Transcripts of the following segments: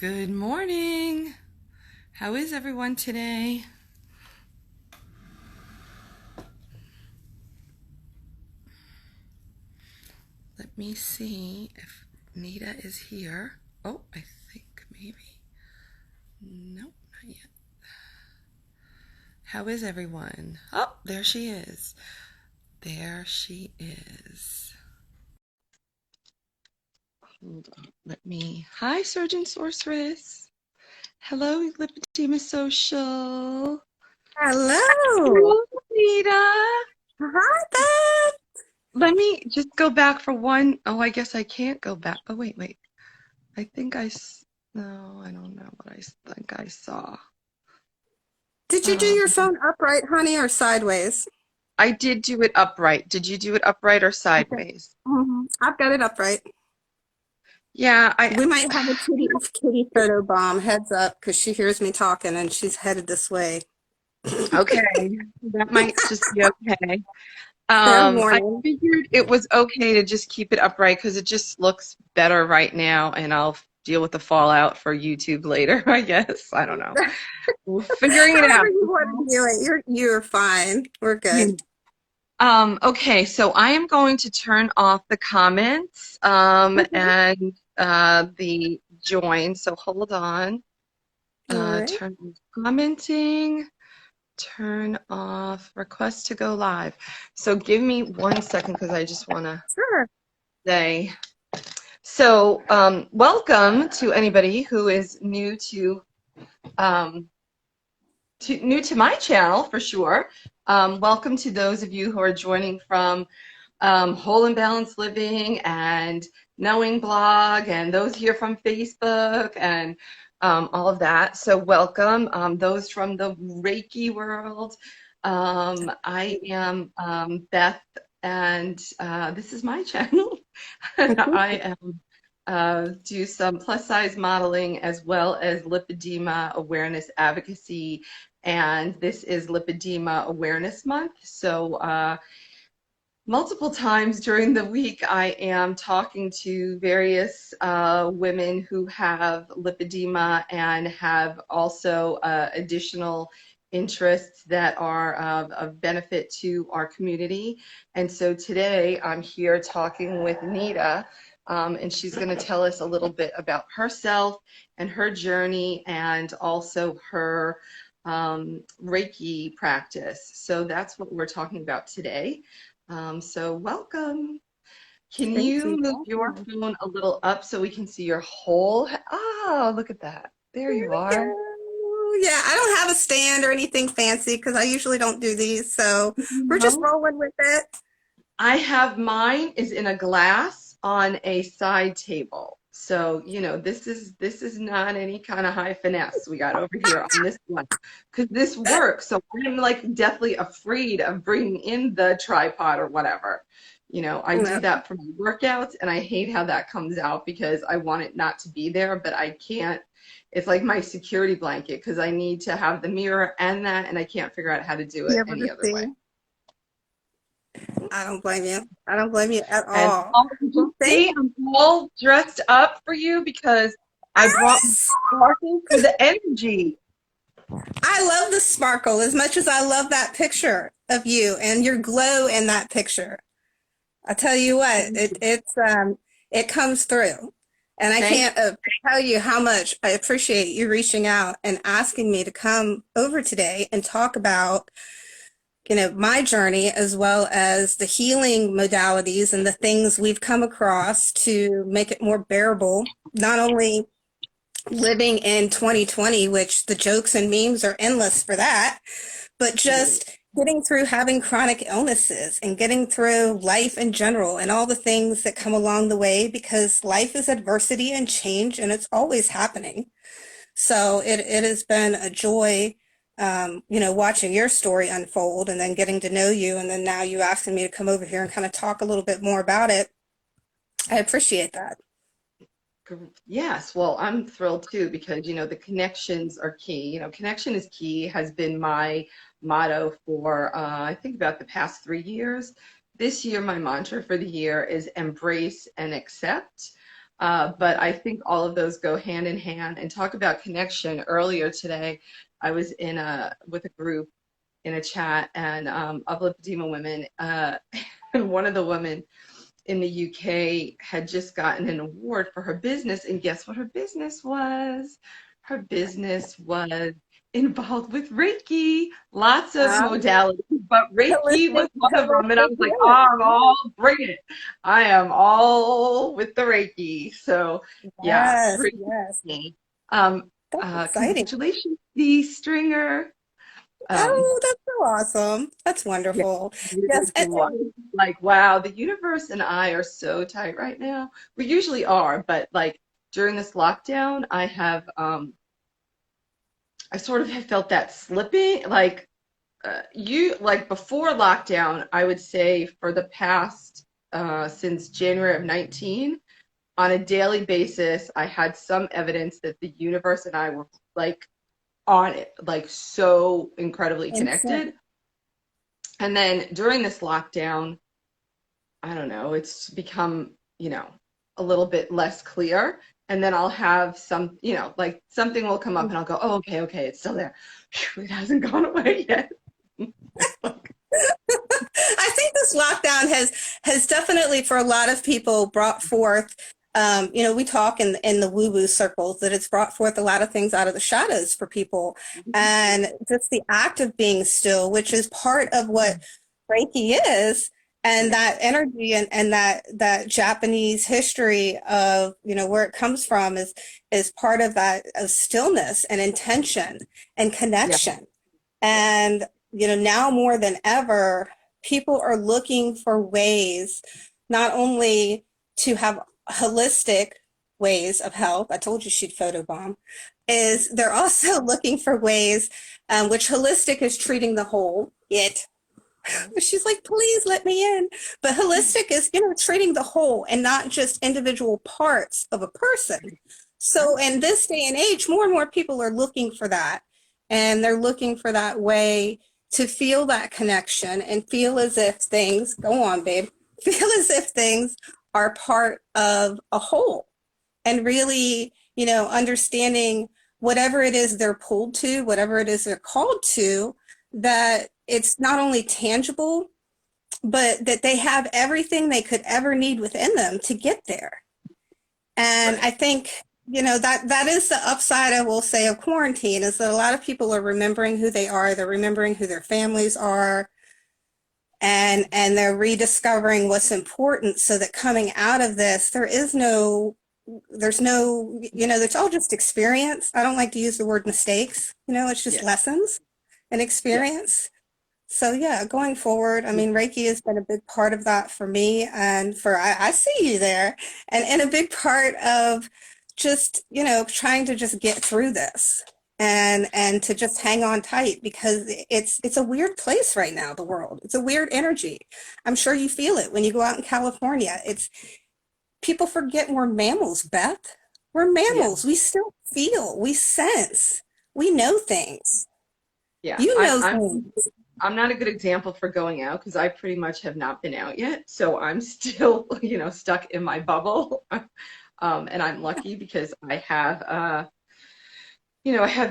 Good morning. How is everyone today? Let me see if Nita is here. Oh, I think maybe. Nope, not yet. How is everyone? Oh, there she is. There she is. Hold on. Hi, Surgeon Sorceress. Hello, Lipedema Social. Hello. Hello, Nita. Hi, Beth. Let me just go back for one. Oh, I guess I can't go back. Oh, wait. I think no, I don't know what I think I saw. Did you do Um, your phone upright, honey, or sideways? I did do it upright. Did you do it upright or Okay. sideways? I've got it upright. Yeah, We might have a kitty photo bomb. Heads up, because she hears me talking and she's headed this way. okay. That might just be okay. Fair I warning. figured it was okay to just keep it upright because it just looks better right now, and I'll deal with the fallout for YouTube later, I guess. I don't know. We're figuring it However out. you want to do it, you're fine. We're good. Okay, so I am going to turn off the comments Okay. and the join. So hold on. All right. Turn off commenting, turn off request to go live. So give me 1 second because I just want to Sure. say. So welcome to anybody who is um, new to my channel for sure. Welcome to those of you who are joining from Whole and Balanced Living and Knowing Blog, and those here from Facebook and all of that. So welcome. Those from the Reiki world. I am Beth, and this is my channel. I am do some plus size modeling as well as lipedema awareness advocacy, and this is Lipedema Awareness Month. So multiple times during the week, I am talking to various women who have lipedema and have also additional interests that are of benefit to our community. And so today I'm here talking with Nita, and she's going to tell us a little bit about herself and her journey and also her Reiki practice. So that's what we're talking about today. So welcome. Can Thank you you. move your phone a little up so we can see your whole? Oh, look at that. There There you we are. go. Yeah, I don't have a stand or anything fancy because I usually don't do these. So we're just No, rolling with it. I have mine is in a glass on a side table. So, this is not any kind of high finesse we got over here on this one because this works. So I'm like deathly afraid of bringing in the tripod or whatever. I do No. that for my workouts, and I hate how that comes out because I want it not to be there, but I can't. It's like my security blanket because I need to have the mirror and that, and I can't figure out how to do Be it able to any other way. see. I don't blame you. I don't blame you at And all. did Well, you see I'm all dressed up for you because I brought my yes! sparkle for the energy. I love the sparkle as much as I love that picture of you and your glow in that picture. I tell you what, Thank you. it comes through. And I Thank can't tell you how much I appreciate you reaching out and asking me to come over today and talk about my journey as well as the healing modalities and the things we've come across to make it more bearable, not only living in 2020, which the jokes and memes are endless for that, but you. just getting through having chronic illnesses and getting through life in general and all the things that come along the way, because life is adversity and change and it's always happening. So it has been a joy, watching your story unfold and then getting to know you. And then now you asking me to come over here and kind of talk a little bit more about it. I appreciate that. Yes, well, I'm thrilled too because the connections are key. Connection is key has been my motto for I think about the past 3 years. This year, my mantra for the year is embrace and accept. But I think all of those go hand in hand. And talk about connection. Earlier today, I was with a group in a chat and of lipedema women, and one of the women in the UK had just gotten an award for her business, and guess what her business was? Her business was involved with Reiki, lots of modalities, but Reiki was one of them, and I was like, oh, I'm all bring it. I am all with the Reiki. So yeah, Yes, pretty yes. neat. That's exciting. Congratulations, the stringer. Um, Oh, that's so awesome. That's yeah, wonderful. really Yes, like, wow, the universe and I are so tight right now. We usually are, but like during this lockdown, I sort of have felt that slipping. Like like before lockdown, I would say for the past since January of 19, on a daily basis, I had some evidence that the universe and I were like on it, like so incredibly insane. connected. And then during this lockdown, I don't know, it's become, a little bit less clear. And then I'll have like something will come up and I'll go, oh, okay, okay, it's still there. Phew, it hasn't gone away yet. I think this lockdown has definitely for a lot of people brought forth we talk in the woo-woo circles that it's brought forth a lot of things out of the shadows for people. And just the act of being still, which is part of what Reiki is, and that energy and that Japanese history of, where it comes from is part of that of stillness and intention and Yeah, connection. And, now more than ever, people are looking for ways not only to have holistic ways of health. I told you she'd photobomb. Is they're also looking for ways, which holistic is treating the whole, she's like, please let me in. But holistic is, treating the whole and not just individual parts of a person. So in this day and age, more and more people are looking for that. And they're looking for that way to feel that connection and feel as if things, go on, babe, feel as if things are part of a whole. And really, understanding whatever it is they're pulled to, whatever it is they're called to, that it's not only tangible, but that they have everything they could ever need within them to get there. And right. I think, that is the upside, I will say, of quarantine, is that a lot of people are remembering who they are, they're remembering who their families are, and they're rediscovering what's important, so that coming out of this, there's no, it's all just experience. I don't like to use the word mistakes, it's just Yeah, lessons and yeah. experience. So yeah, going forward, I mean, Reiki has been a big part of that for me, and I see you there, and a big part of just, trying to just get through this and to just hang on tight, because it's a weird place right now, the world. It's a weird energy. I'm sure you feel it when you go out in California. It's people forget we're mammals, Beth. We're Yeah, mammals. We still feel, we sense, we know things. yeah. You I'm know I'm things. I'm not a good example for going out because I pretty much have not been out yet. So I'm still, stuck in my bubble. And I'm lucky because I have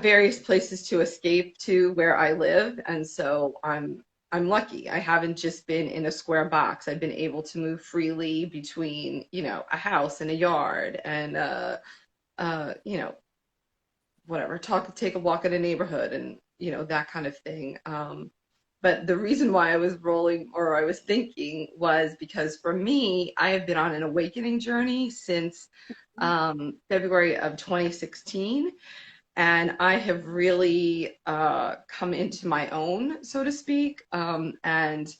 various places to escape to where I live, and so I'm lucky. I haven't just been in a square box. I've been able to move freely between, a house and a yard and uh, you know, whatever, take a walk in a neighborhood and, that kind of thing. But the reason why I was rolling or I was thinking was because for me, I have been on an awakening journey since February of 2016. And I have really come into my own, so to speak. And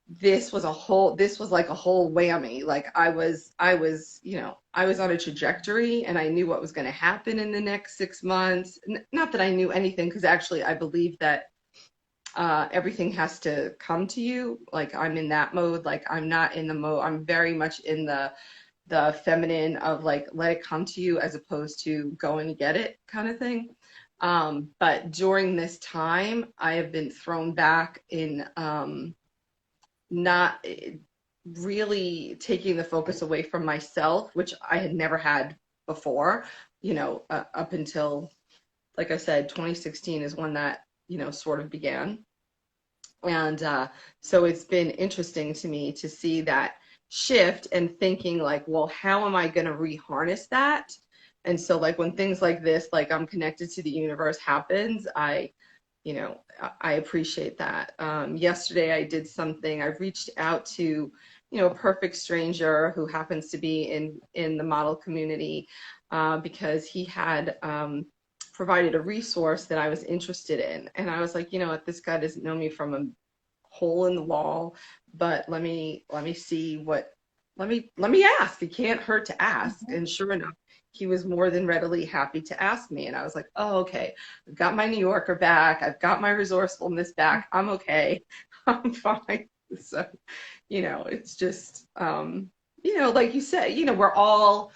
this was like a whole whammy. Like I was on a trajectory and I knew what was going to happen in the next 6 months. Not that I knew anything, because actually I believe that everything has to come to you. Like I'm in that mode. Like I'm not in the mode. I'm very much in the feminine of like let it come to you as opposed to go and get it kind of thing. But during this time, I have been thrown back in not really taking the focus away from myself, which I had never had before, up until, like I said, 2016 is when that, sort of began. And so it's been interesting to me to see that shift and thinking like, well, how am I going to reharness that? And so like when things like this, like I'm connected to the universe happens, I appreciate that. Yesterday I did something, I reached out to, a perfect stranger who happens to be in the model community, because he had provided a resource that I was interested in. And I was like, you know what, this guy doesn't know me from a hole in the wall, but let me see let me ask. It can't hurt to ask. And sure enough, he was more than readily happy to ask me. And I was like, oh, okay, I've got my New Yorker back. I've got my resourcefulness back. I'm okay. I'm fine. So, it's just, like you said, we're all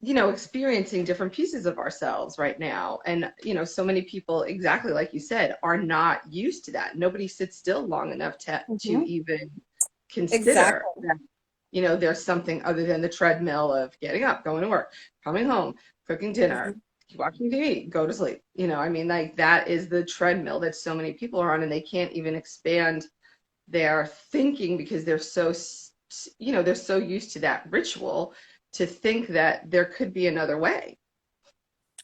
experiencing different pieces of ourselves right now. And, so many people, exactly like you said, are not used to that. Nobody sits still long enough to even consider Exactly. that, there's something other than the treadmill of getting up, going to work, coming home, cooking dinner, watching TV, go to sleep. Like that is the treadmill that so many people are on, and they can't even expand their thinking because they're so used to that ritual to think that there could be another way.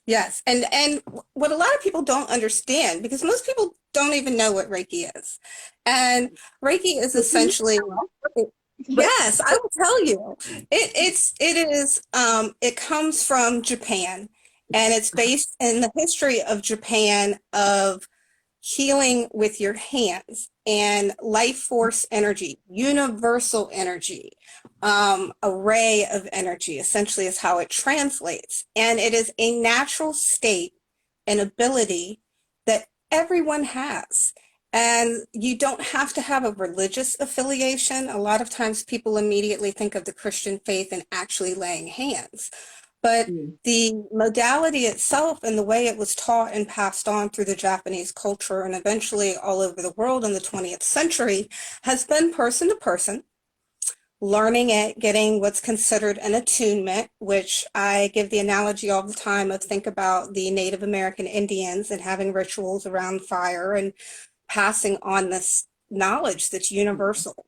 Yes, and what a lot of people don't understand, because most people don't even know what Reiki is. And Reiki is So can you essentially, but yes, I will tell you. It comes from Japan, and it's based in the history of Japan of healing with your hands and life force energy, universal energy, array of energy, essentially is how it translates. And it is a natural state and ability that everyone has. And you don't have to have a religious affiliation. A lot of times people immediately think of the Christian faith and actually laying hands. But the modality itself and the way it was taught and passed on through the Japanese culture and eventually all over the world in the 20th century has been person to person, learning it, getting what's considered an attunement, which I give the analogy all the time of think about the Native American Indians and having rituals around fire and passing on this knowledge that's universal.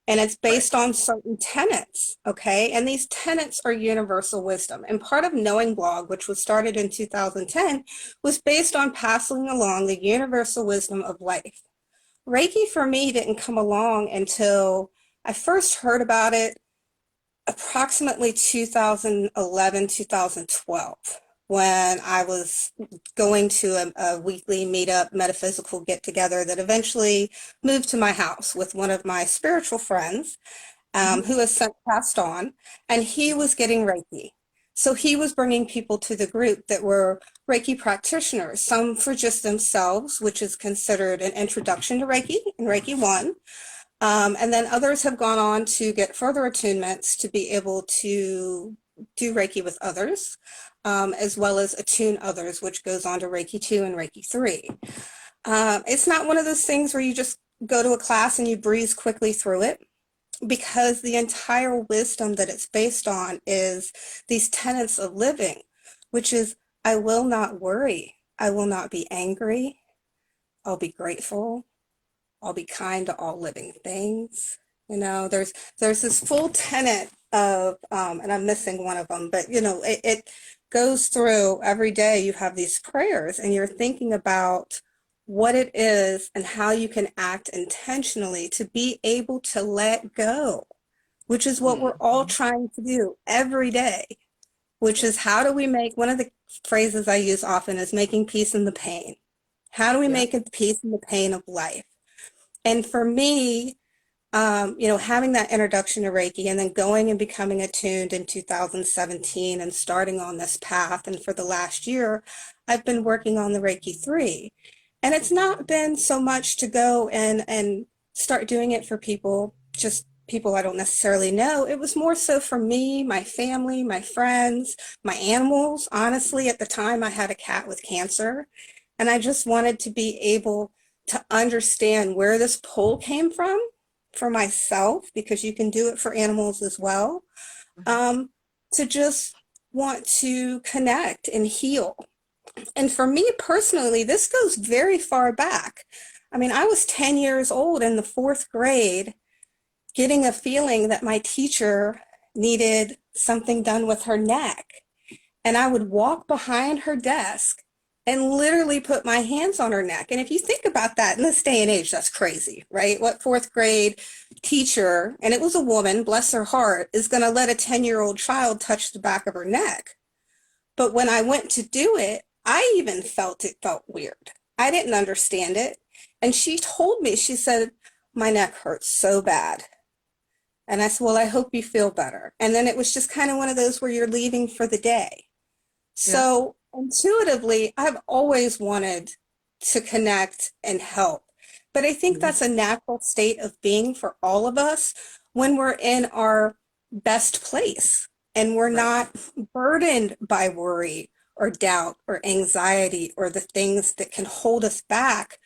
And it's right. based on certain tenets, okay? And these tenets are universal wisdom. And part of Knowing Blog, which was started in 2010, was based on passing along the universal wisdom of life. Reiki for me didn't come along until I first heard about it approximately 2011, 2012, when I was going to a weekly meetup, metaphysical get together that eventually moved to my house with one of my spiritual friends, who has since passed on, and he was getting Reiki. So he was bringing people to the group that were Reiki practitioners, some for just themselves, which is considered an introduction to Reiki and Reiki 1. And then others have gone on to get further attunements to be able to do Reiki with others, as well as attune others, which goes on to Reiki 2 and Reiki 3. It's not one of those things where you just go to a class and you breeze quickly through it, because the entire wisdom that it's based on is these tenets of living, which is, I will not worry, I will not be angry, I'll be grateful, I'll be kind to all living things. There's this full tenet of, and I'm missing one of them, but it goes through every day. You have these prayers and you're thinking about what it is and how you can act intentionally to be able to let go, which is what we're all trying to do every day, which is how do we make, one of the phrases I use often is making peace in the pain. How do we make a peace in the pain of life? And for me, having that introduction to Reiki and then going and becoming attuned in 2017 and starting on this path. And for the last year, I've been working on the Reiki 3. And it's not been so much to go and start doing it for people, just people I don't necessarily know. It was more so for me, my family, my friends, my animals. Honestly, at the time, I had a cat with cancer, and I just wanted to be able to understand where this pull came from for myself, because you can do it for animals as well, to just want to connect and heal. And for me personally, this goes very far back. I mean, I was 10 years old in the fourth grade, getting a feeling that my teacher needed something done with her neck. And I would walk behind her desk and literally put my hands on her neck. And if you think about that in this day and age, that's crazy, right? What fourth grade teacher, and it was a woman, bless her heart, is going to let a 10-year-old child touch the back of her neck? But when I went to do it, I even felt it felt weird. I didn't understand it. And she told me, she said, my neck hurts so bad. And I said, well, I hope you feel better. And then it was just kind of one of those where you're leaving for the day. So intuitively, I've always wanted to connect and help. But I think that's a natural state of being for all of us when we're in our best place and we're not burdened by worry or doubt or anxiety or the things that can hold us back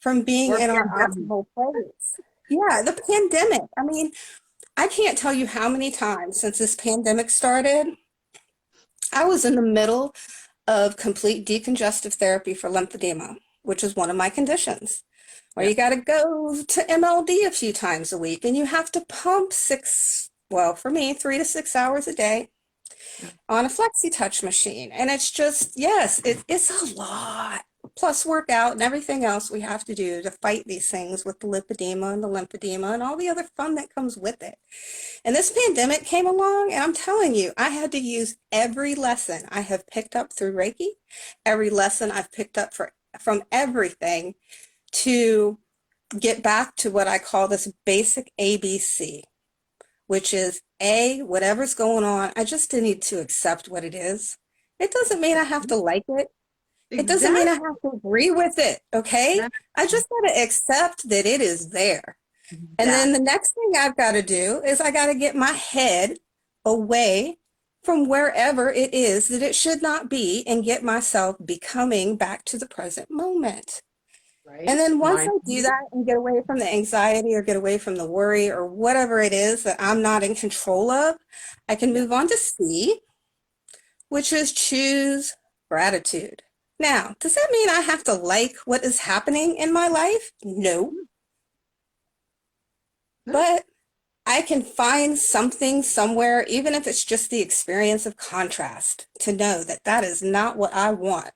from being in our optimal place. Yeah, the pandemic. I mean, I can't tell you how many times since this pandemic started, I was in the middle of complete decongestive therapy for lymphedema, which is one of my conditions, where you got to go to MLD a few times a week and you have to pump for me, 3 to 6 hours a day on a flexi touch machine. And it's just, yes, it's a lot. Plus workout and everything else we have to do to fight these things with the lipedema and the lymphedema and all the other fun that comes with it. And this pandemic came along, and I'm telling you, I had to use every lesson I have picked up through Reiki, every lesson I've picked up from everything to get back to what I call this basic ABC, which is A, whatever's going on, I just need to accept what it is. It doesn't mean I have to like it. It doesn't mean I have to agree with it, okay? I just got to accept that it is there. And then the next thing I've got to do is I got to get my head away from wherever it is that it should not be and get myself becoming back to the present moment. And then once I do that and get away from the anxiety or get away from the worry or whatever it is that I'm not in control of, I can move on to C, which is choose gratitude. Now, does that mean I have to like what is happening in my life? No. But I can find something somewhere, even if it's just the experience of contrast, to know that that is not what I want.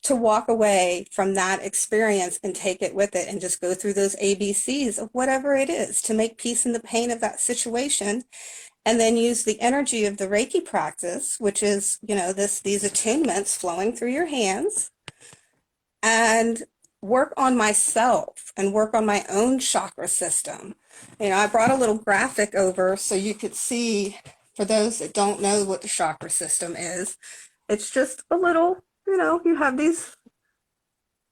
To walk away from that experience and take it with it and just go through those ABCs of whatever it is to make peace in the pain of that situation. And then use the energy of the Reiki practice, which is, these attunements flowing through your hands, and work on myself and work on my own chakra system. I brought a little graphic over so you could see, for those that don't know what the chakra system is, it's just a little, you have these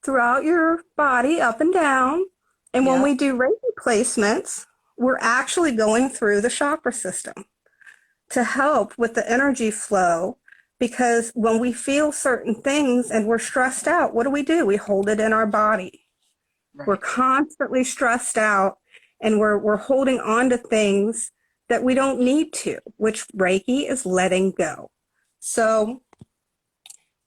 throughout your body, up and down. And when we do Reiki placements, we're actually going through the chakra system to help with the energy flow, because when we feel certain things and we're stressed out, what do? We hold it in our body. We're constantly stressed out and we're holding on to things that we don't need to, which Reiki is letting go. So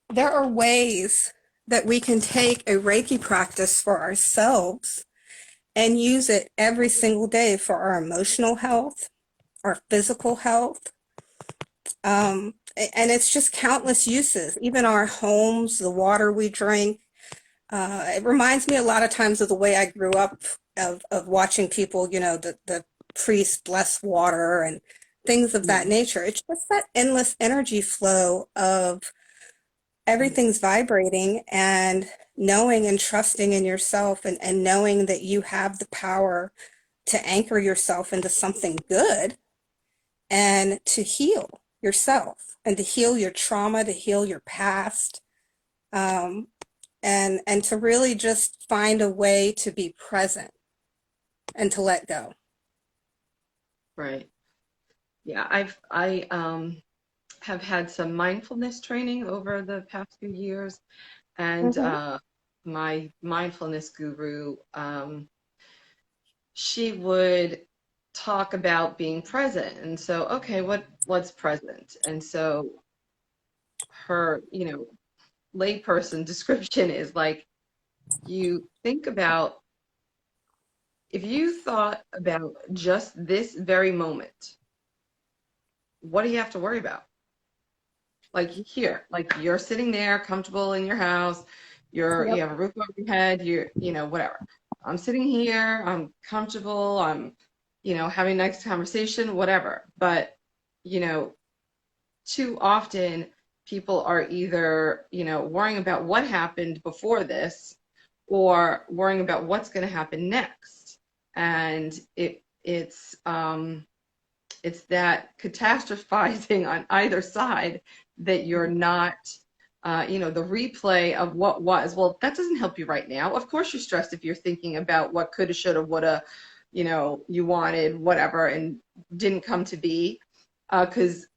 there are ways that we can take a Reiki practice for ourselves and use it every single day for our emotional health, our physical health. And it's just countless uses, even our homes, the water we drink. It reminds me a lot of times of the way I grew up of watching people, the priest bless water and things of that nature. It's just that endless energy flow of everything's vibrating and knowing and trusting in yourself and knowing that you have the power to anchor yourself into something good and to heal yourself and to heal your trauma, to heal your past, and to really just find a way to be present and to let go. Right. Yeah, I have had some mindfulness training over the past few years, and my mindfulness guru, she would talk about being present. And so, okay, what's present? And so her, layperson description is like, you think about, if you thought about just this very moment, what do you have to worry about? Like here, like you're sitting there comfortable in your house, you Yep. have a roof over your head, whatever. I'm sitting here, I'm comfortable, I'm, having a nice conversation, whatever. But, you know, too often people are either, worrying about what happened before this or worrying about what's going to happen next. And it's that catastrophizing on either side that you're not, the replay of what was. Well, that doesn't help you right now. Of course you're stressed if you're thinking about what coulda, shoulda, woulda, you wanted, whatever, and didn't come to be. Because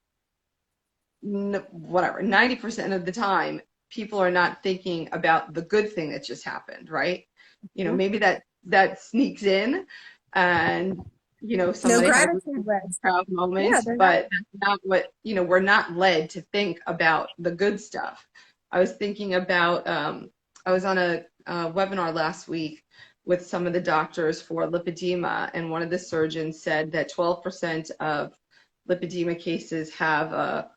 whatever, 90% of the time, people are not thinking about the good thing that just happened, right? Maybe that sneaks in, and No somebody had a gratitude list. proud Yeah, moment, they're not. but that's not what, we're not led to think about the good stuff. I was thinking about, I was on a webinar last week with some of the doctors for lipedema, and one of the surgeons said that 12% of lipedema cases have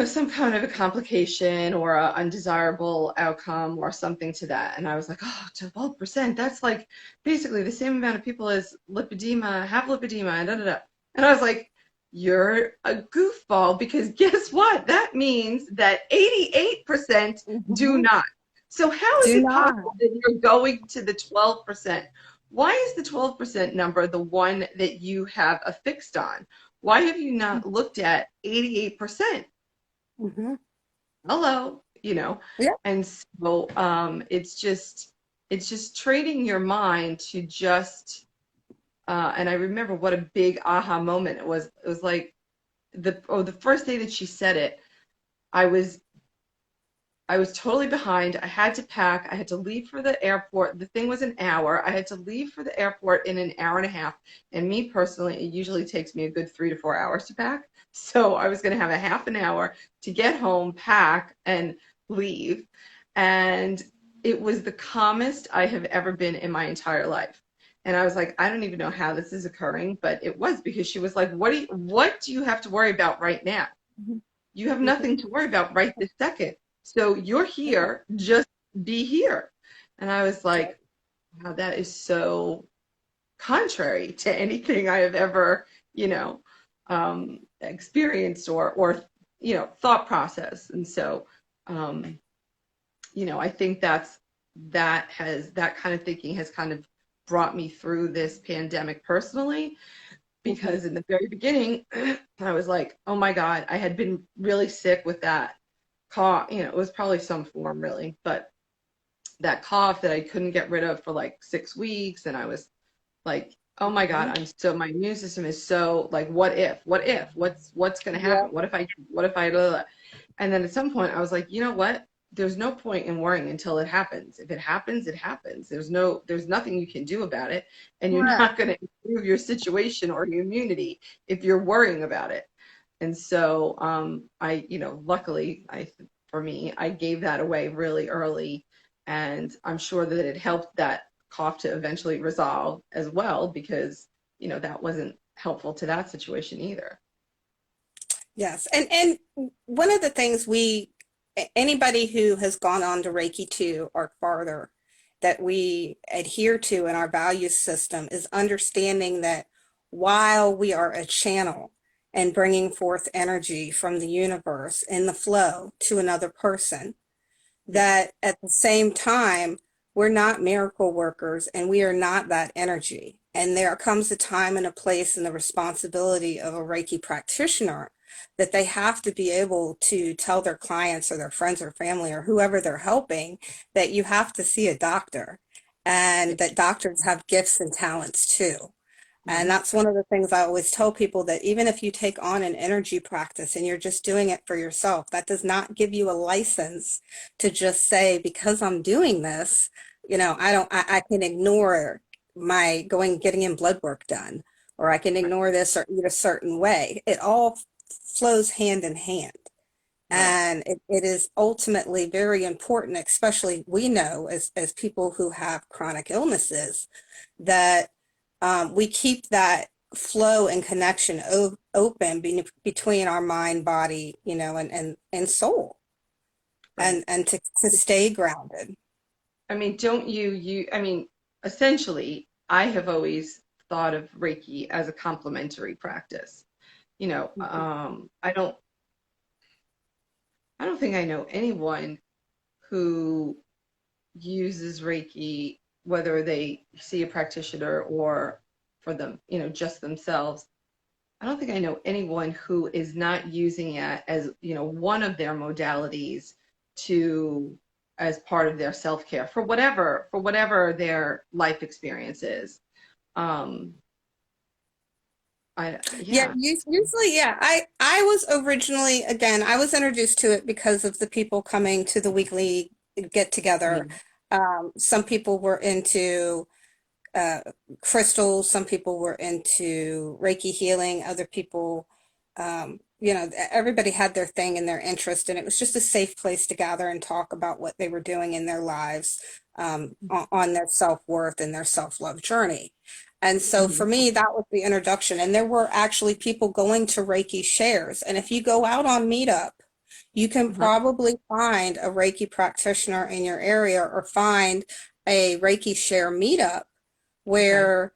some kind of a complication or a undesirable outcome or something to that. And I was like, oh, 12%, that's like basically the same amount of people as lipedema, have lipedema, and da da da. And I was like, you're a goofball, because guess what? That means that 88% do Mhm. not. So how is Do it not. possible that you're going to the 12%? Why is the 12% number the one that you have affixed on? Why have you not looked at 88%? Hmm. Hello, Yeah. and so it's just training your mind to just and I remember what a big aha moment it was like the first day that she said it. I was totally behind. I had to pack. I had to leave for the airport. The thing was an hour. I had to leave for the airport in an hour and a half. And me personally, it usually takes me a good 3 to 4 hours to pack. So I was going to have a half an hour to get home, pack, and leave. And it was the calmest I have ever been in my entire life. And I was like, I don't even know how this is occurring, but it was because she was like, what do you have to worry about right now? Mhm. You have Mhm. nothing to worry about right this second. So you're here, just be here. And I was like, wow, that is so contrary to anything I have ever, experienced or thought process. And so, um, I think that kind of thinking has kind of brought me through this pandemic personally, Mhm. because in the very beginning, I was like, oh my God, I had been really sick with that cough. It was probably some form really, but that cough that I couldn't get rid of for like 6 weeks. And I was like, oh my Mhm. God, my immune system is so like, what's going to Yeah. happen? What if I, blah, blah, blah. And then at some point I was like, you know what? There's no point in worrying until it happens. If it happens, it happens. There's nothing you can do about it. And you're Correct. not going to improve your situation or your immunity if you're worrying about it. And so, luckily, for me, I gave that away really early, and I'm sure that it helped that cough to eventually resolve as well, because, that wasn't helpful to that situation either. Yes. And one of the things anybody who has gone on to Reiki 2 or farther, that we adhere to in our value system is understanding that while we are a channel and bringing forth energy from the universe in the flow to another person, Yeah. that at the same time, we're not miracle workers and we are not that energy. And there comes a time and a place and the responsibility of a Reiki practitioner that they have to be able to tell their clients or their friends or family or whoever they're helping that you have to see a doctor, Yeah. and that doctors have gifts and talents too. And Right. that's one of the things I always tell people, that even if you take on an energy practice and you're just doing it for yourself, that does not give you a license to just say, because I'm doing this, I can ignore my getting in blood work done, or I can Right. ignore this or eat a certain way. It all flows hand in hand. Right. And it is ultimately very important, especially we know as people who have chronic illnesses, that we keep that flow and connection open between our mind, body, and soul, Right. and to stay grounded. I mean, don't I mean, essentially, I have always thought of Reiki as a complementary practice. Mhm. I don't think I know anyone who uses Reiki, whether they see a practitioner or for them, just themselves. I don't think I know anyone who is not using it as, one of their modalities to as part of their self-care for whatever their life experience is. Um, Yeah, yeah. usually, yeah. I was originally, again, I was introduced to it because of the people coming to the weekly get together. Mhm. Some people were into uh, crystals. Some people were into Reiki healing. Other people, everybody had their thing and their interest, and it was just a safe place to gather and talk about what they were doing in their lives, on their self-worth and their self-love journey. And so for Mhm. me, that was the introduction. And there were actually people going to Reiki shares. And if you go out on Meetup, you can Uh-huh. probably find a Reiki practitioner in your area, or find a Reiki share meetup Okay. where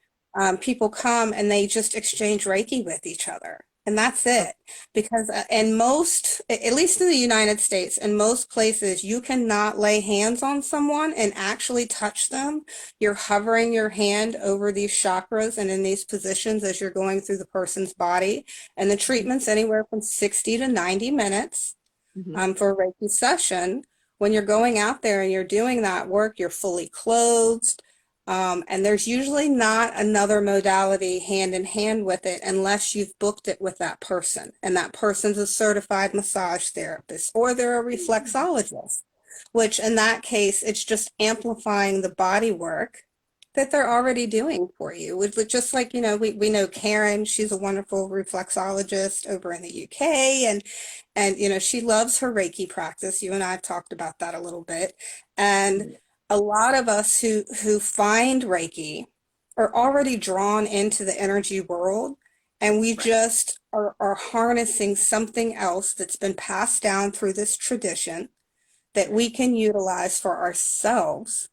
people come and they just exchange Reiki with each other. And that's Oh, it. Because in most, at least in the United States, in most places, you cannot lay hands on someone and actually touch them. You're hovering your hand over these chakras and in these positions as you're going through the person's body. And the treatment's anywhere from 60 to 90 minutes mhm. for a Reiki session. When you're going out there and you're doing that work, you're fully clothed. And there's usually not another modality hand in hand with it unless you've booked it with that person. And that person's a certified massage therapist, or they're a reflexologist, which in that case, it's just amplifying the body work that they're already doing for you. Just like, we know Karen, she's a wonderful reflexologist over in the UK, and she loves her Reiki practice. You and I have talked about that a little bit. And a lot of us who find Reiki are already drawn into the energy world, and we Right. just are harnessing something else that's been passed down through this tradition that Right. we can utilize for ourselves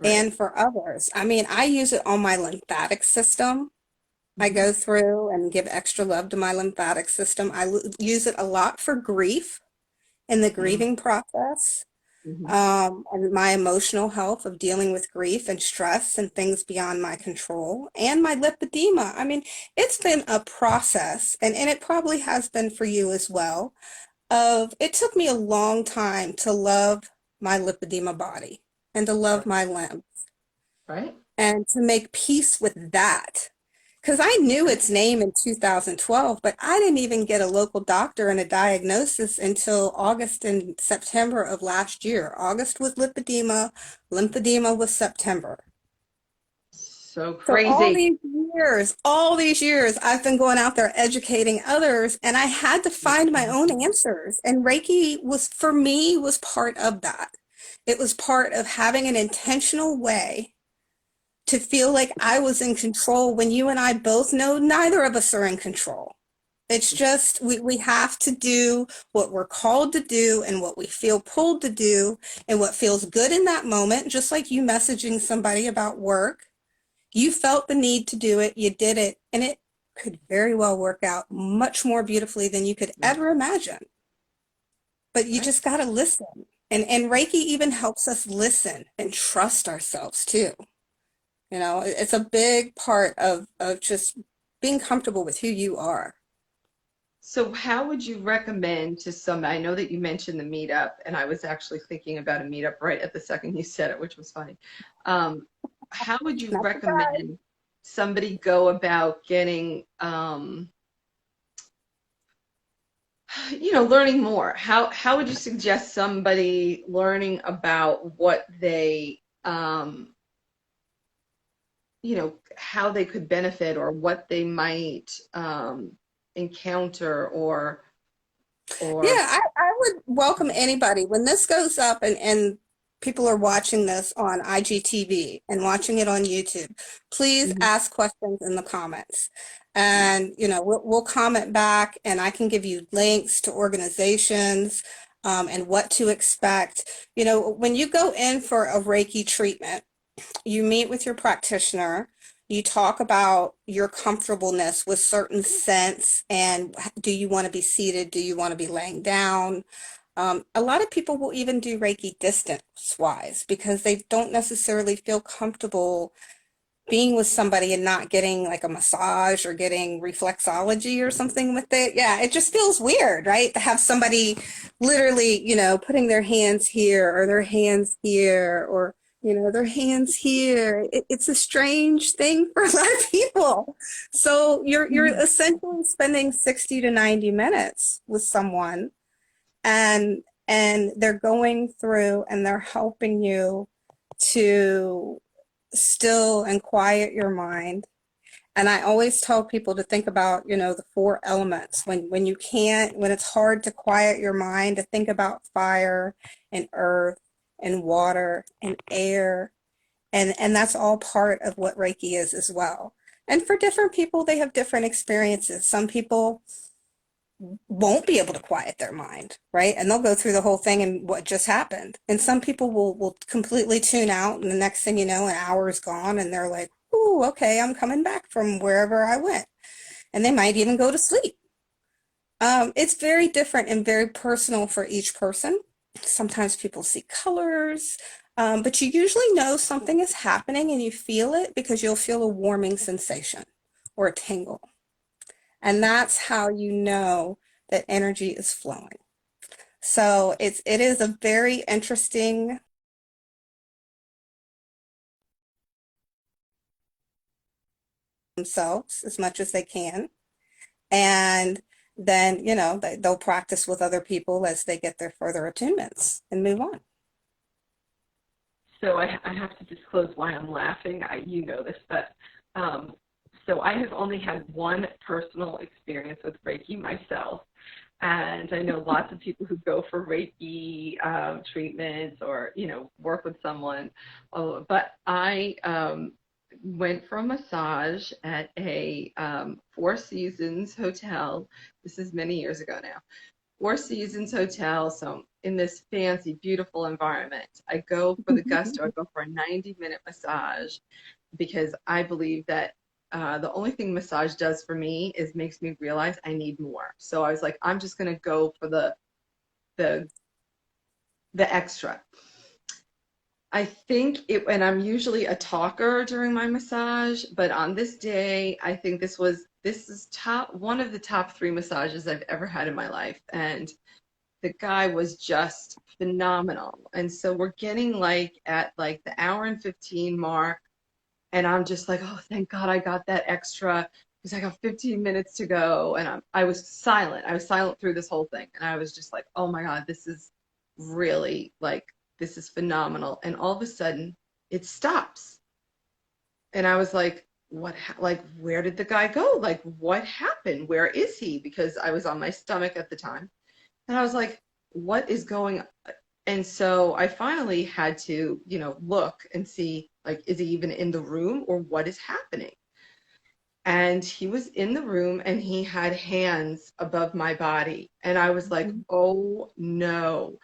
Right. and for others. I mean, I use it on my lymphatic system. I Mhm. go through and give extra love to my lymphatic system. Use it a lot for grief in the Mhm. grieving process, Mhm. and my emotional health of dealing with grief and stress and things beyond my control, and my lipedema. I mean, it's been a process, and it probably has been for you as well. It took me a long time to love my lipedema body and to love Right. my limbs Right. and to make peace with that. Because I knew Right. its name in 2012, but I didn't even get a local doctor and a diagnosis until August and September of last year. August was lipedema, lymphedema was September. So So crazy. all these years, I've been going out there educating others, and I had to find my own answers. And Reiki was, for me, was part of that. It was part of having an intentional way to feel like I was in control, when you and I both know neither of us are in control. It's just we have to do what we're called to do and what we feel pulled to do and what feels good in that moment. Just like you messaging somebody about work, you felt the need to do it, you did it, and it could very well work out much more beautifully than you could Right. ever imagine. But you Right. just got to listen. And Reiki even helps us listen and trust ourselves too. It's a big part of just being comfortable with who you are. So how would you recommend to some, I know that you mentioned the meetup, and I was actually thinking about a meetup right at the second you said it, which was funny. How would you Not surprised. recommend somebody go about getting, learning more? How would you suggest somebody learning about what they, how they could benefit or what they might encounter Yeah, or I would welcome anybody when this goes up and people are watching this on IGTV and watching it on YouTube. Please Mhm. ask questions in the comments. And, we'll comment back and I can give you links to organizations and what to expect. When you go in for a Reiki treatment, you meet with your practitioner, you talk about your comfortableness with certain scents and do you want to be seated? Do you want to be laying down? A lot of people will even do Reiki distance-wise because they don't necessarily feel comfortable being with somebody and not getting like a massage or getting reflexology or something with it. Yeah, it just feels weird, right? To have somebody literally, putting their hands here or their hands here or, their hands here. It's a strange thing for a lot of people. So you're essentially spending 60 to 90 minutes with someone and they're going through and they're helping you to still and quiet your mind. And I always tell people to think about, the four elements. When it's hard to quiet your mind, to think about fire and earth and water and air. And that's all part of what Reiki is as well. And for different people, they have different experiences. Some people won't be able to quiet their mind, right? And they'll go through the whole thing and what just happened. And some people will completely tune out, and the next thing you know, an hour is gone, and they're like, "Ooh, okay, I'm coming back from wherever I went." And they might even go to sleep. It's very different and very personal for each person. Sometimes people see colors, but you usually know something is happening and you feel it because you'll feel a warming sensation or a tingle. And that's how you know that energy is flowing. So it is a very interesting themselves as much as they can. And then, they'll practice with other people as they get their further attunements and move on. So I have to disclose why I'm laughing. You know this, but so I have only had one personal experience with Reiki myself, and I know lots of people who go for Reiki treatments or work with someone. But I went for a massage at a Four Seasons hotel. This is many years ago now. Four Seasons Hotel, so in this fancy, beautiful environment. I go for the gusto. I go for a 90-minute massage because I believe that the only thing massage does for me is makes me realize I need more. So I was like, I'm just going to go for the extra. I think and I'm usually a talker during my massage, but on this day, I think this is one of the top 3 massages I've ever had in my life. And the guy was just phenomenal. And so we're getting at the hour and 15 mark. And I'm just like, oh, thank God I got that extra because I got 15 minutes to go. And I was silent. I was silent through this whole thing. And I was just like, oh my God, this is really this is phenomenal. And all of a sudden it stops. And I was like, where did the guy go? Like, what happened? Where is he? Because I was on my stomach at the time. And I was like, what is going on? And so I finally had to, look and see, is he even in the room or what is happening? And he was in the room and he had hands above my body. And I was like, oh no,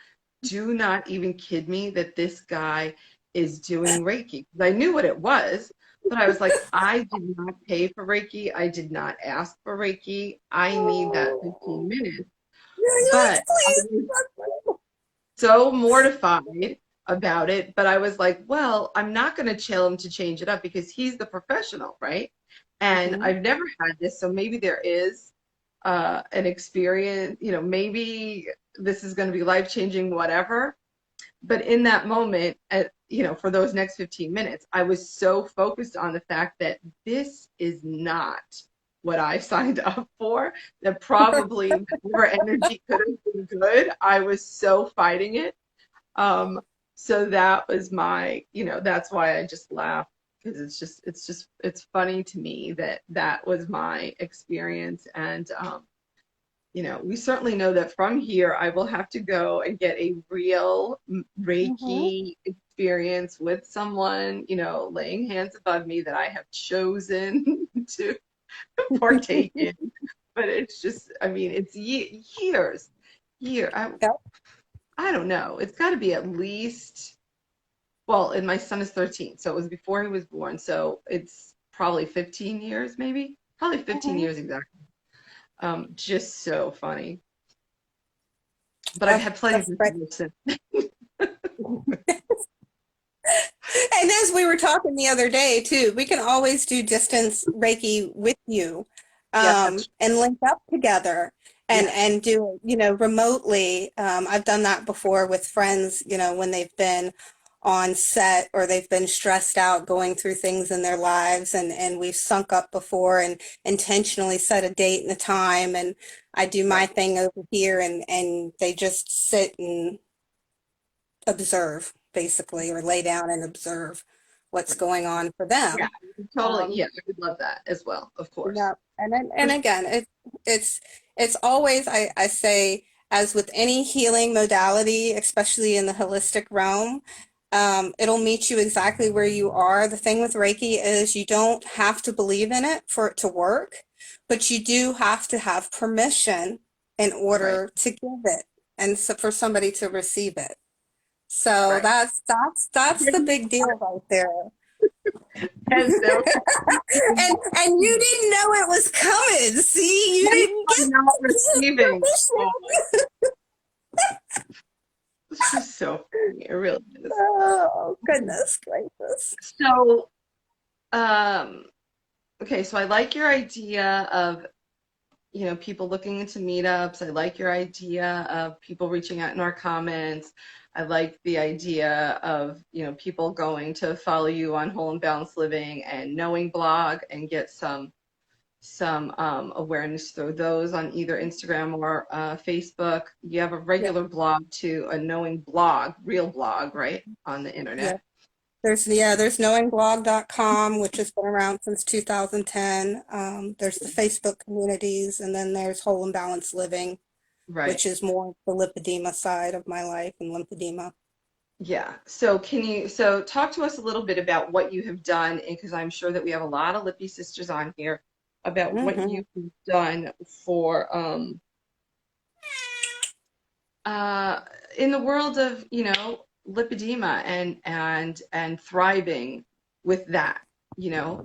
do not even kid me that this guy is doing Reiki. I knew what it was, but I was like, I did not pay for Reiki. I did not ask for Reiki. I need that 15 minutes. But I was so mortified about it. But I was like, well, I'm not going to tell him to change it up because he's the professional, right? And Mhm. I've never had this, so maybe there is an experience, maybe this is going to be life-changing, whatever. but in that moment, for those next 15 minutes, I was so focused on the fact that this is not what I signed up for, that probably more energy could have been good. I was so fighting it. So that was that's why I just laugh, because it's funny to me that that was my experience. And, we certainly know that from here, I will have to go and get a real Mhm. Reiki experience with someone, laying hands above me that I have chosen to partake in. But it's just, I mean, it's years, Yep. I don't know. It's got to be at least, well, and my son is 13, so it was before he was born. So it's probably 15 years, maybe, probably 15 Mhm. years exactly. Just so funny. But I've That's, had plenty of that's great. information since. And as we were talking the other day too, we can always do distance Reiki with you, Yes, that's and link up together yes, and do it, remotely. I've done that before with friends, when they've been on set or they've been stressed out going through things in their lives, and we've sunk up before and intentionally set a date and a time, and I do my right. thing over here, and they just sit and observe, basically, or lay down and observe what's going on for Yeah, them. totally. Um, Yeah, I would love that as well, of course. yeah, and then, For and again, it's it's always, I say, as with any healing modality, especially in the holistic realm, it'll meet you exactly where you are. The thing with Reiki is you don't have to believe in it for it to work, but you do have to have permission in right, order to give it and so for somebody to receive it. So right. that's the big deal right there. And so And you didn't know it was coming. See, you many didn't are get not the receiving. Oh, this is so funny. It really is. Oh, goodness gracious. So, um, okay, so I like your idea of, people looking into meetups. I like your idea of people reaching out in our comments. I like the idea of, people going to follow you on Whole and Balanced Living and Knowing blog and get some awareness through those on either Instagram or Facebook. You have a Yeah, regular blog too, a Knowing blog, real blog, right, on the yeah. internet. There's knowingblog.com, which has been around since 2010. There's the Facebook communities, and then there's Whole and Balanced Living, Right. which is more the lipedema side of my life and lymphedema. Yeah. So talk to us a little bit about what you have done, because I'm sure that we have a lot of Lippy sisters on here, about what Hmm. you've done for uh in the world of, lipedema and thriving with that, you know.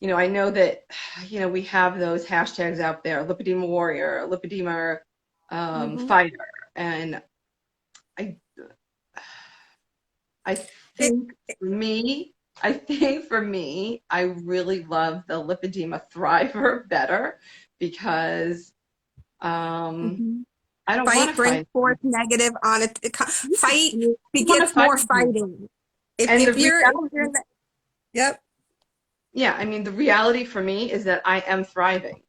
I know that, we have those hashtags out there, lipedema warrior, lipedema Hmm. fighter, and I I It, think for me, I really love the Lipedema Thriver better, because um, Mhm. I don't want Fight to brings fight. forth negative on it. Fight You want to begets fight more you. fighting. And the If you're reality, in the, yep. yeah, I mean, the reality for me is that I am thriving,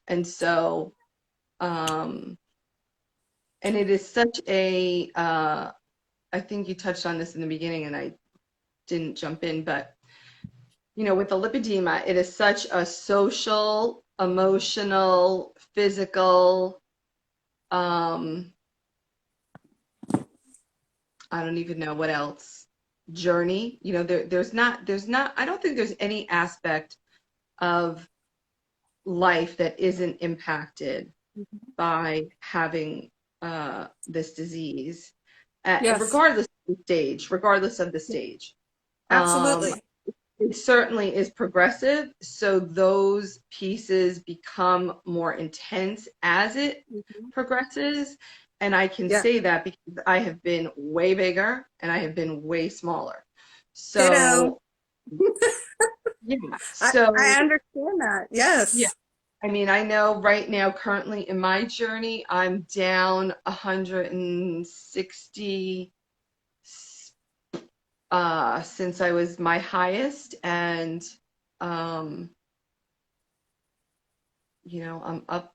and so, um, and it is such I think you touched on this in the beginning and I didn't jump in, but with the lipedema, it is such a social, emotional, physical, um, I don't even know what else, journey. There's not, I don't think there's any aspect of life that isn't impacted by having this disease, Yes, regardless of the stage. Um, absolutely. It certainly is progressive, so those pieces become more intense as it Mhm. progresses. And I can Yeah. say that because I have been way bigger and I have been way smaller. Ditto. So, yeah. I So, understand that. yeah. Yes. I mean, I know right now, currently in my journey, I'm down 160 since I was my highest, and um, I'm up.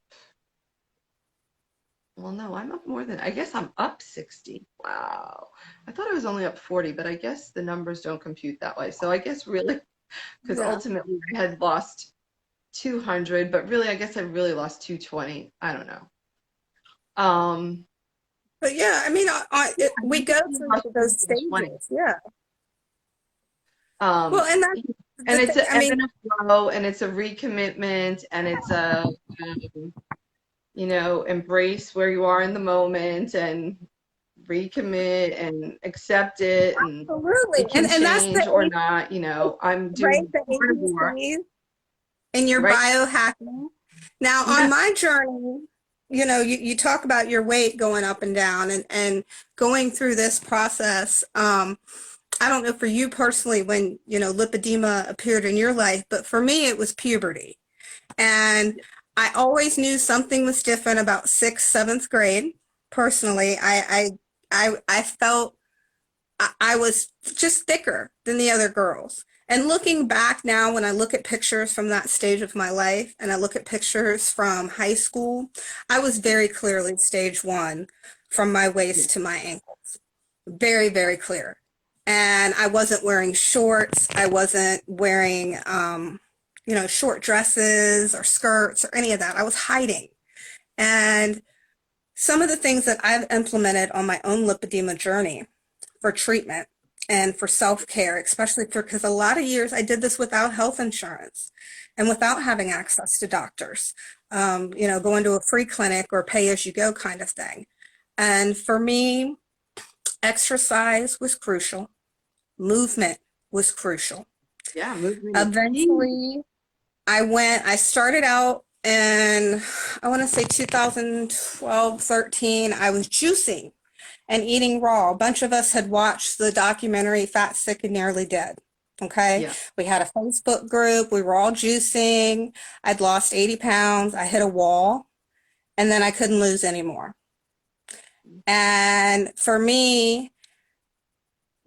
Well, no, I'm up more than, I guess I'm up 60. Wow. I thought I was only up 40, but I guess the numbers don't compute that way. So I guess really, because Yeah. ultimately I had lost 200, but really, I guess I really lost 220. I don't know. Um, But yeah, I mean, yeah, I we go really through lost those 220. stages. Yeah. Well, Um, and that's and the it's thing. a I ebb mean, and a flow, and it's a recommitment, and it's a, embrace where you are in the moment and recommit and accept it, and absolutely. it can And that's change or not. I'm right, doing the carnivore, ABCs and your right? biohacking. Now, on Yeah, my journey, you talk about your weight going up and down and going through this process. I don't know for you personally when, lipedema appeared in your life, but for me, it was puberty. And I always knew something was different about sixth, seventh grade. Personally, I felt I was just thicker than the other girls. And looking back now, when I look at pictures from that stage of my life and I look at pictures from high school, I was very clearly stage 1 from my waist to my ankles. Very, very clear. And I wasn't wearing shorts. I wasn't wearing, short dresses or skirts or any of that. I was hiding. And some of the things that I've implemented on my own lipedema journey for treatment and for self-care, especially because a lot of years I did this without health insurance and without having access to doctors, going to a free clinic or pay as you go kind of thing. And for me, exercise was crucial. Movement was crucial. yeah, movement is key. Eventually, I started out in, I want to say 2012, 13, I was juicing and eating raw. A bunch of us had watched the documentary Fat, Sick, and Nearly Dead. Okay. Yeah, We had a Facebook group. We were all juicing. I'd lost 80 pounds. I hit a wall and then I couldn't lose anymore. And for me,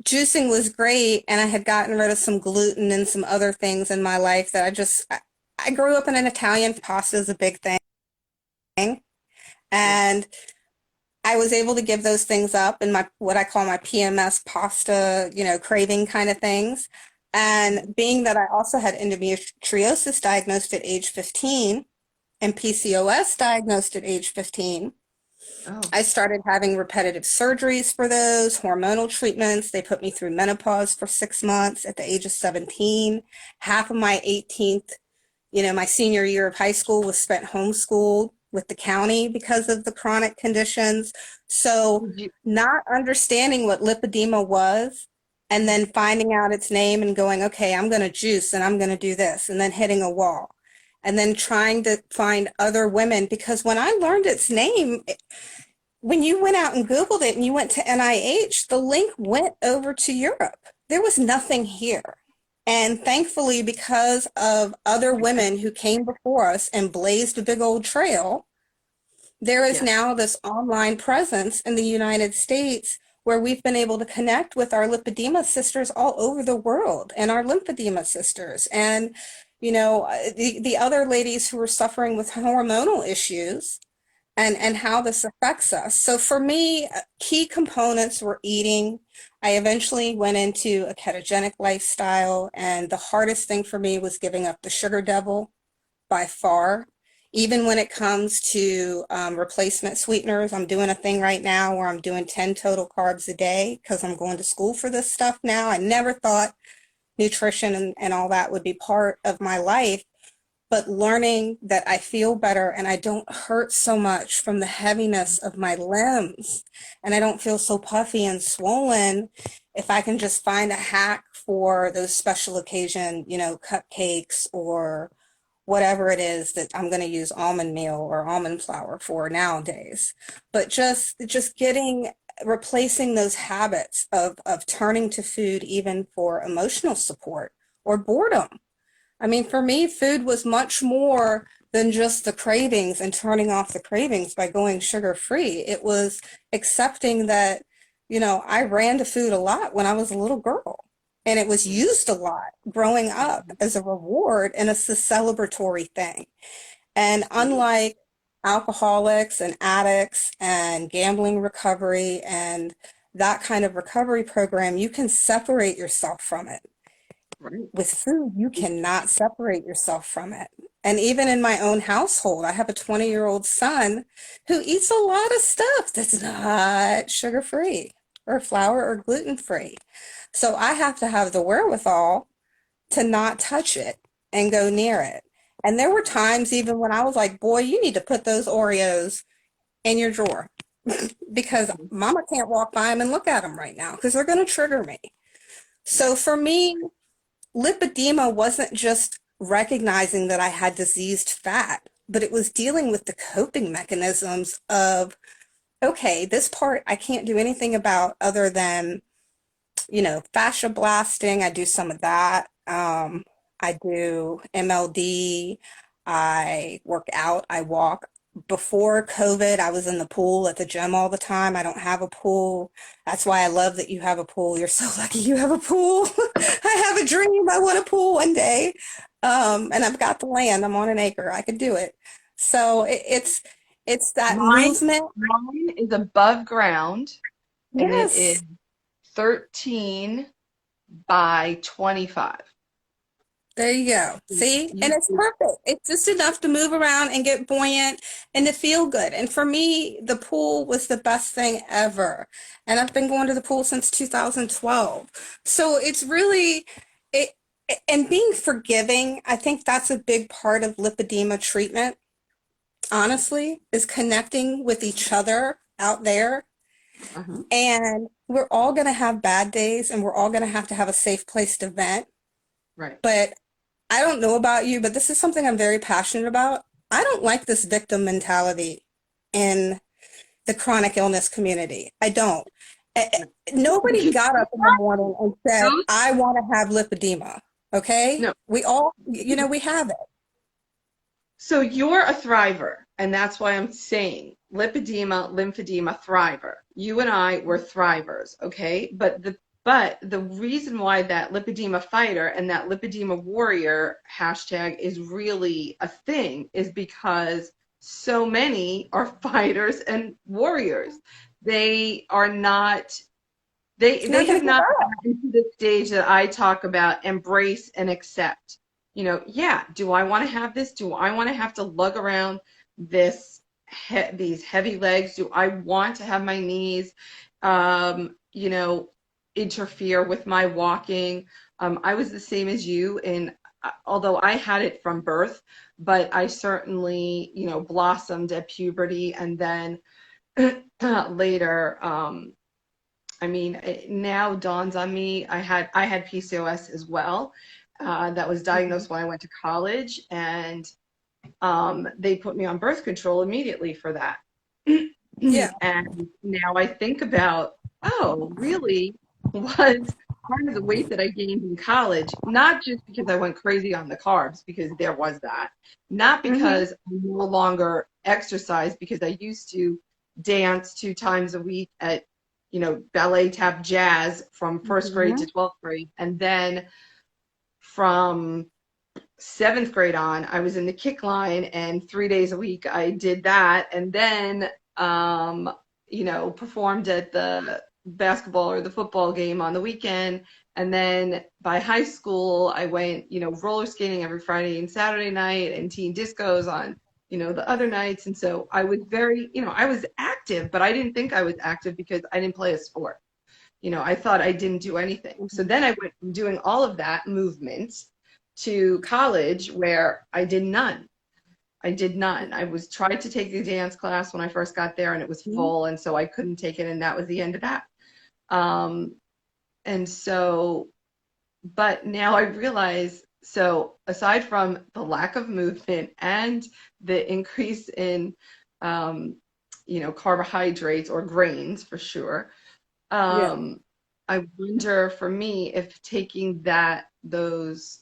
juicing was great. And I had gotten rid of some gluten and some other things in my life that I grew up in an Italian. Pasta is a big thing. yeah, And I was able to give those things up in my what I call my PMS pasta, craving kind of things. And being that I also had endometriosis diagnosed at age 15 and PCOS diagnosed at age 15, oh, I started having repetitive surgeries for those, hormonal treatments. They put me through menopause for 6 months at the age of 17. Half of my 18th, my senior year of high school was spent homeschooled with the county because of the chronic conditions. So did you, not understanding what lipedema was and then finding out its name and going, okay, I'm going to juice and I'm going to do this, and then hitting a wall. And then trying to find other women, because when I learned its name, when you went out and Googled it and you went to NIH, the link went over to Europe. There was nothing here. And thankfully, because of other women who came before us and blazed a big old trail, there is yeah, now this online presence in the United States where we've been able to connect with our lipedema sisters all over the world and our lymphedema sisters. And, the other ladies who are suffering with hormonal issues and how this affects us. So for me, key components were eating. I eventually went into a ketogenic lifestyle, and the hardest thing for me was giving up the sugar devil by far. Even when it comes to replacement sweeteners, I'm doing a thing right now where I'm doing 10 total carbs a day because I'm going to school for this stuff now. I never thought nutrition and all that would be part of my life, but learning that I feel better and I don't hurt so much from the heaviness of my limbs and I don't feel so puffy and swollen if I can just find a hack for those special occasion, cupcakes or whatever it is that I'm going to use almond meal or almond flour for nowadays. But just replacing those habits of turning to food even for emotional support or boredom. I mean, for me, food was much more than just the cravings and turning off the cravings by going sugar free. It was accepting that, I ran to food a lot when I was a little girl, and it was used a lot growing up as a reward, and it's a celebratory thing. And unlike alcoholics and addicts and gambling recovery and that kind of recovery program, you can separate yourself from it. Right. With food, you cannot separate yourself from it. And even in my own household, I have a 20-year-old son who eats a lot of stuff that's not sugar-free or flour or gluten-free. So I have to have the wherewithal to not touch it and go near it. And there were times even when I was like, boy, you need to put those Oreos in your drawer because mama can't walk by them and look at them right now because they're going to trigger me. So for me, lipedema wasn't just recognizing that I had diseased fat, but it was dealing with the coping mechanisms of, okay, this part I can't do anything about other than, fascia blasting. I do some of that. I do MLD. I work out. I walk. Before COVID, I was in the pool at the gym all the time. I don't have a pool. That's why I love that you have a pool. You're so lucky you have a pool. I have a dream. I want a pool one day. And I've got the land. I'm on an acre. I could do it. So it's that movement. Mine is above ground, and it Yes. is 13 by 25. There you go. See? And You, it's perfect. It's just enough to move around and get buoyant and to feel good. And for me, the pool was the best thing ever. And I've been going to the pool since 2012. So it's really it and being forgiving, I think that's a big part of lipedema treatment, honestly, is connecting with each other out there. uh-huh, And we're all going to have bad days and we're all going to have a safe place to vent. right. But I don't know about you, but this is something I'm very passionate about. I don't like this victim mentality in the chronic illness community. I don't. Nobody Because got up in the morning and said, those, I want to have lipedema. Okay? no. We all, we have it. So you're a thriver, and that's why I'm saying lipedema, lymphedema, thriver. You and I were thrivers, okay? But the reason why that lipedema fighter and that lipedema warrior hashtag is really a thing is because so many are fighters and warriors. They are not, You're they not going have to give not up. gotten to the stage that I talk about, embrace and accept. Yeah, do I want to have this? Do I want to have to lug around these heavy legs? Do I want to have my knees, um, you know, interfere with my walking? I was the same as you, and although I had it from birth, but I certainly, blossomed at puberty, and then later, I mean, it now dawns on me. I had PCOS as well. That was diagnosed when I went to college, and they put me on birth control immediately for that. Yeah. And now I think about, oh, really was part of the weight that I gained in college, not just because I went crazy on the carbs, because there was that, not Hmm. because I no longer exercise, because I used to dance 2 times a week at, ballet, tap, jazz from first grade to Hmm. 12th grade. And then from seventh grade on, I was in the kick line, and 3 days a week I did that. And then, performed at the basketball or the football game on the weekend. And then by high school, I went, roller skating every Friday and Saturday night, and teen discos on, the other nights. And so I was very, I was active, but I didn't think I was active because I didn't play a sport. I thought I didn't do anything. So then I went from doing all of that movement to college where I did none. I did none. I was tried to take the dance class when I first got there, and it was full, and so I couldn't take it, and that was the end of that. Um, and so, but now I realize, so aside from the lack of movement and the increase in, carbohydrates or grains for sure, Yeah. um, I wonder for me if taking those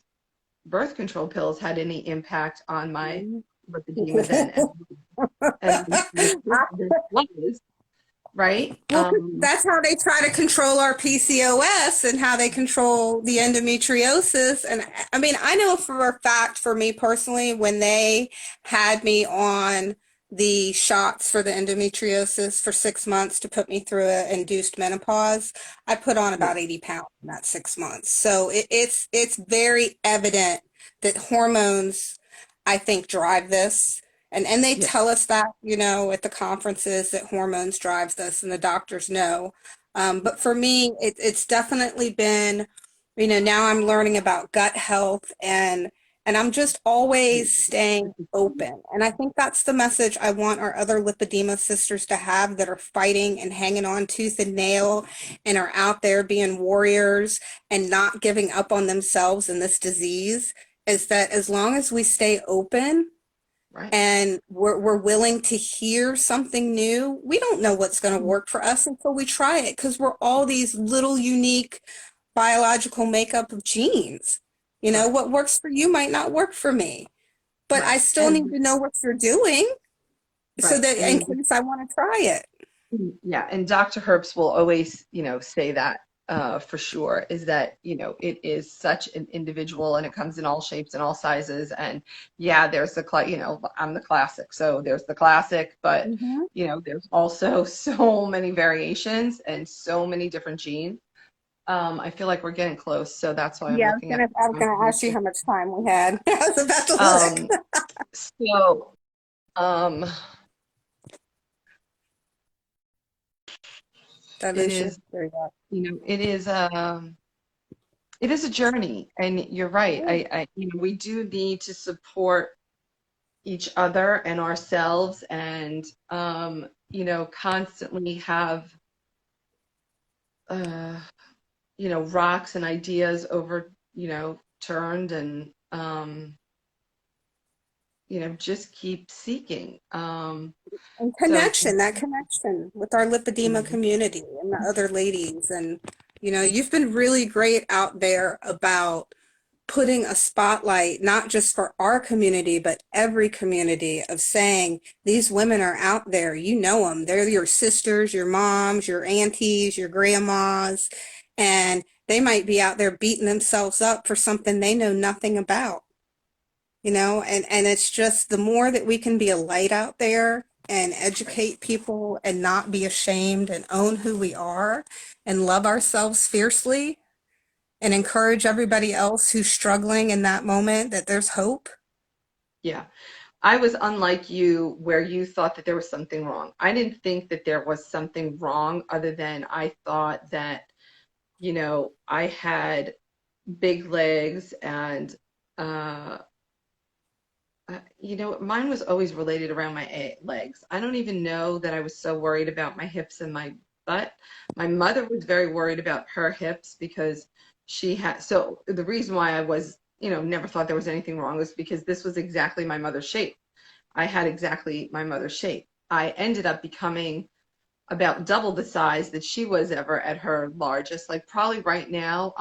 birth control pills had any impact on my lipedema then, and this was right. Well, 'cause that's how they try to control our PCOS and how they control the endometriosis. And I mean, I know for a fact, for me personally, when they had me on the shots for the endometriosis for 6 months to put me through an induced menopause, I put on about 80 pounds in that 6 months. So it's very evident that hormones, I think, drive this. And they Yeah. tell us that, you know, at the conferences that hormones drives this and the doctors know. But for me, it's definitely been, you know, now I'm learning about gut health and I'm just always staying open. And I think that's the message I want our other lipedema sisters to have that are fighting and hanging on tooth and nail and are out there being warriors and not giving up on themselves in this disease, is that as long as we stay open, Right. and we're willing to hear something new, we don't know what's going to work for us until we try it, because we're all these little unique biological makeup of genes. You know, Right. what works for you might not work for me, but I Right. still need to know what you're doing so Right. that in case I want to try it. Yeah, and Dr. Herbst will always, say that for sure, is that, it is such an individual and it comes in all shapes and all sizes. And yeah, there's I'm the classic. So there's the classic, but, Mm-hmm. there's also so many variations and so many different genes. I feel like we're getting close, so that's why I'm Yeah, looking at I was gonna ask you how much time we had. I was about to um, look. so um, it Dilution. is, There you go. it is a journey, and you're right. We do need to support each other and ourselves, and constantly have uh, rocks and ideas turned, and just keep seeking. And So connection, that connection with our lipedema community and the other ladies. And, you know, you've been really great out there about putting a spotlight, not just for our community, but every community, of saying these women are out there. You know them. They're your sisters, your moms, your aunties, your grandmas, and they might be out there beating themselves up for something they know nothing about. You know, and it's just the more that we can be a light out there and educate people and not be ashamed and own who we are and love ourselves fiercely and encourage everybody else who's struggling in that moment that there's hope. yeah. I was unlike you, where you thought that there was something wrong. I didn't think that there was something wrong, other than I thought that, I had big legs, and, mine was always related around my legs. I don't even know that I was so worried about my hips and my butt. My mother was very worried about her hips, because so the reason why I was, never thought there was anything wrong was because this was exactly my mother's shape. I had exactly my mother's shape. I ended up becoming about double the size that she was ever at her largest. Like, probably right now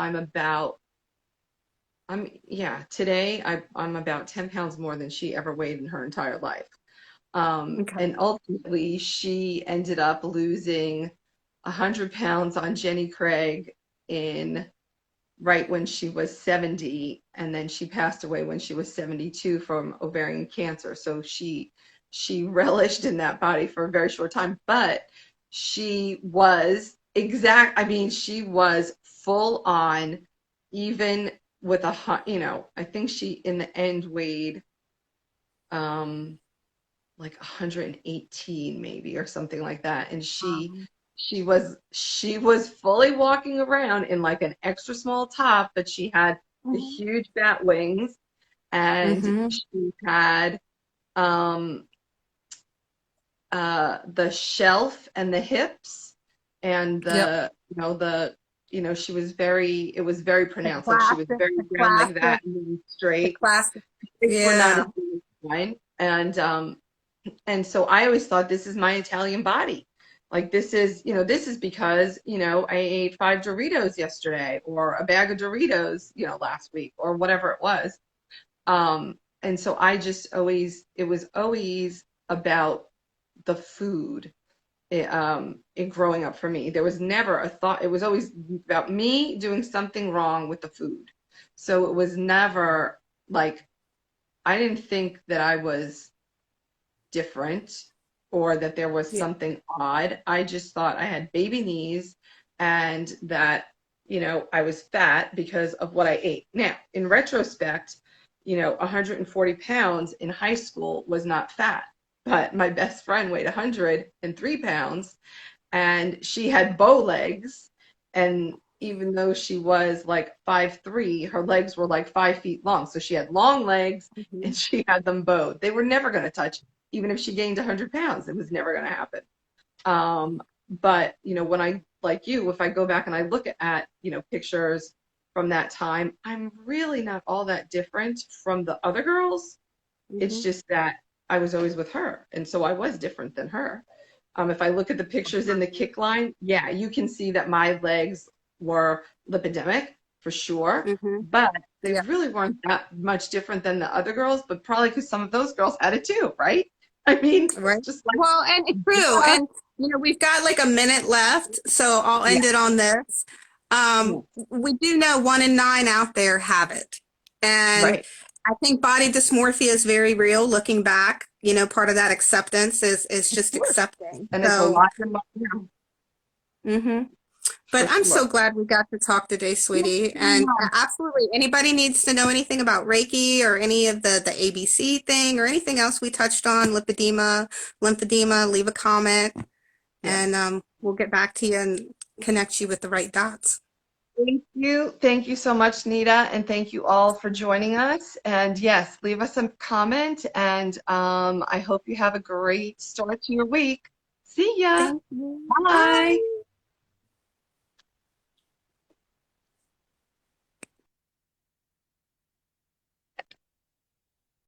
today I'm about 10 pounds more than she ever weighed in her entire life. Okay. And ultimately she ended up losing 100 pounds on Jenny Craig in right when she was 70, and then she passed away when she was 72 from ovarian cancer. So she relished in that body for a very short time, but she was she was full on, even with I think she in the end weighed like 118 maybe, or something like that. And she was fully walking around in like an extra small top, but she had the huge bat wings, and Mm-hmm. she had um the shelf and the hips, and Yep. she was very, it was very The pronounced, like she was classic, very the round like classic, that, and then the straight. classic. Things were not Yeah. as big as mine. And so I always thought, this is my Italian body. Like, this is because, I ate 5 Doritos yesterday, or a bag of Doritos, last week, or whatever it was. and so I just always, it was always about the food in growing up for me. There was never a thought, it was always about me doing something wrong with the food. So it was never like, I didn't think that I was different or that there was Yeah. something odd. I just thought I had baby knees and that, I was fat because of what I ate. Now, in retrospect, 140 pounds in high school was not fat, but my best friend weighed 103 pounds and she had bow legs. And even though she was like 5'3", her legs were like 5 feet long. So she had long legs Mhm. and she had them bowed. They were never going to touch, even if she gained 100 pounds, it was never going to happen. But, when I, like you, if I go back and I look at, pictures from that time, I'm really not all that different from the other girls. It's Mhm. just that I was always with her. And so I was different than her. If I look at the pictures in the kick line, yeah, you can see that my legs were lipedemic for sure, Mhm. but they Yeah. really weren't that much different than the other girls, but probably because some of those girls had it too, right? I mean, Right. just Well, and it's like, true. And we've got like a minute left, so I'll yeah, end it on this. yeah, We do know 1 in 9 out there have it. And right. I think body dysmorphia is very real looking back. Part of that acceptance is Of just course. accepting. And it's a So, lot in my, mhm. for But I'm sure. so glad we got to talk today, sweetie. And Yeah. absolutely, anybody needs to know anything about Reiki or any of the ABC thing or anything else we touched on, lipedema, lymphedema, leave a comment Yes. and we'll get back to you and connect you with the right dots. Thank you. Thank you so much, Nita. And thank you all for joining us. And yes, leave us a comment. And I hope you have a great start to your week. See ya. Thank you. Bye. Bye.